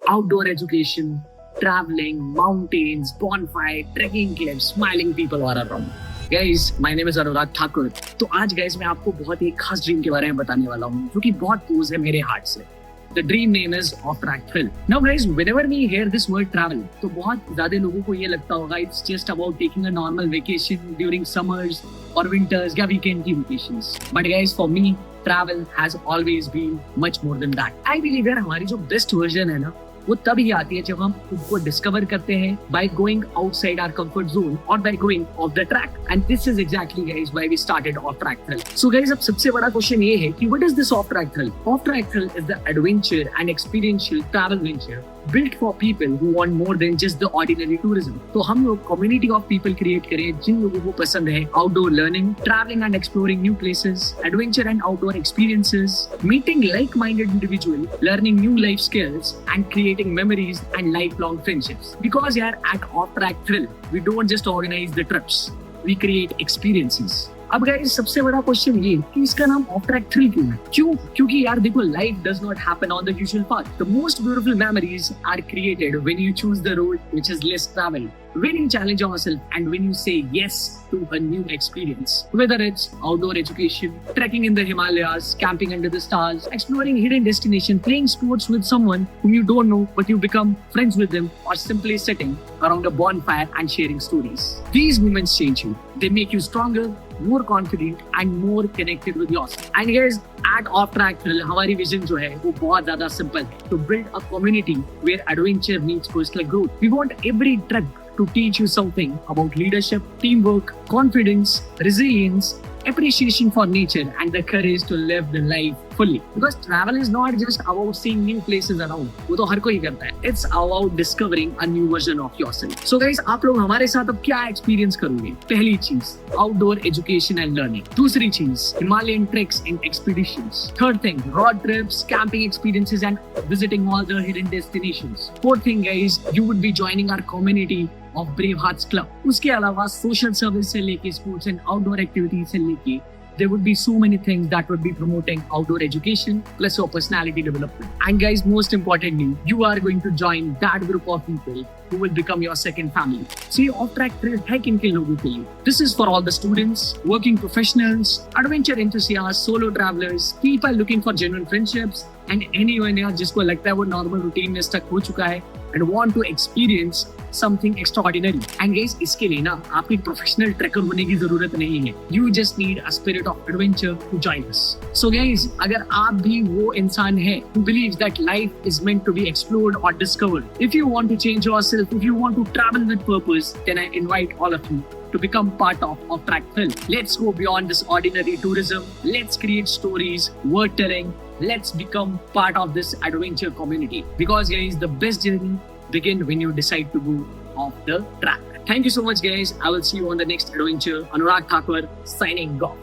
outdoor education, traveling, mountains, bonfire, trekking cliffs, smiling people all around. Guys, my name is Anurag Thakur. तो आज guys मैं आपको बहुत ही खास ड्रीम के बारे में बताने वाला हूँ जो कि बहुत क्लोज है मेरे हार्ट से. The dream name is Off Track Thrill. Now guys, whenever we hear this word travel, तो बहुत ज़्यादा लोगों को ये लगता होगा it's just about taking a normal vacation during summers or winters या weekend की vacations. But guys, for me, travel has always been much more than that. I believe यार हमारी जो best version है ना वो तब ही आती है जब हम खुद को डिस्कवर करते हैं by going outside our comfort zone or by going off the track. And this is exactly guys why we started Off Track Thrill. So guys अब सबसे बड़ा क्वेश्चन ये है कि what is this Off Track Thrill? Off Track Thrill is the adventure and experiential travel venture built for people who want more than just the ordinary tourism. तो हम लोग community of people create करें जिन लोगों को पसंद है outdoor learning, traveling and exploring new places, adventure and outdoor experiences, meeting like-minded individuals, learning new life skills and creating memories and lifelong friendships. Because यार at Off Track Thrill, we don't just organize the trips, we create experiences. अब guys सबसे बड़ा question ये कि इसका नाम of track thrill क्यों है? क्योंकि यार देखो life does not happen on the usual path. The most beautiful memories are created when you choose the road which is less travelled, when you challenge yourself and when you say yes to a new experience. Whether it's outdoor education, trekking in the Himalayas, camping under the stars, exploring hidden destinations, playing sports with someone whom you don't know but you become friends with them, or simply sitting around a bonfire and sharing stories. These moments change you. They make you stronger, more confident and more connected with yourself. And guys, at Off Track Thrill, हमारी vision जो है वो बहुत ज़्यादा simple है. To build a community where adventure meets personal growth. We want every trip to teach you something about leadership, teamwork, confidence, resilience, appreciation for nature and the courage to live the life fully. Because travel is not just about seeing new places around. वो तो हर कोई करता है. It's about discovering a new version of yourself. So guys, आप लोग हमारे साथ अब क्या एक्सपीरियंस करोगे? पहली चीज, outdoor education and learning. दूसरी चीज, Himalayan treks and expeditions. Third thing, road trips, camping experiences and visiting all the hidden destinations. Fourth thing guys, you would be joining our community of Brave Hearts Club. उसके अलावा social service से लेके sports and outdoor activities से लेके there would be so many things that would be promoting outdoor education plus your personality development. And guys, most importantly, you are going to join that group of people who will become your second family. So ये Off Track Thrill है किन लोगों के लिए? This is for all the students, working professionals, adventure enthusiasts, solo travelers, people looking for genuine friendships, and anyone यार जिसको लगता है वो normal routine में stuck हो चुका है and want to experience something extraordinary. And guys, इसके लिए ना आपको एक प्रोफेशनल ट्रैकर होने की जरूरत नहीं है. You just need a spirit of adventure to join us. So guys, अगर आप भी वो इंसान है who believes that life is meant to be explored or discovered, if you want to change yourself, if you want to travel with purpose, then I invite all of you to become part of Off Track Thrill. Let's go beyond this ordinary tourism. Let's create stories, word telling. Let's become part of this adventure community. Because guys, the best journey begins when you decide to go off the track. Thank you so much guys. I will see you on the next adventure. Anurag Thakur signing off.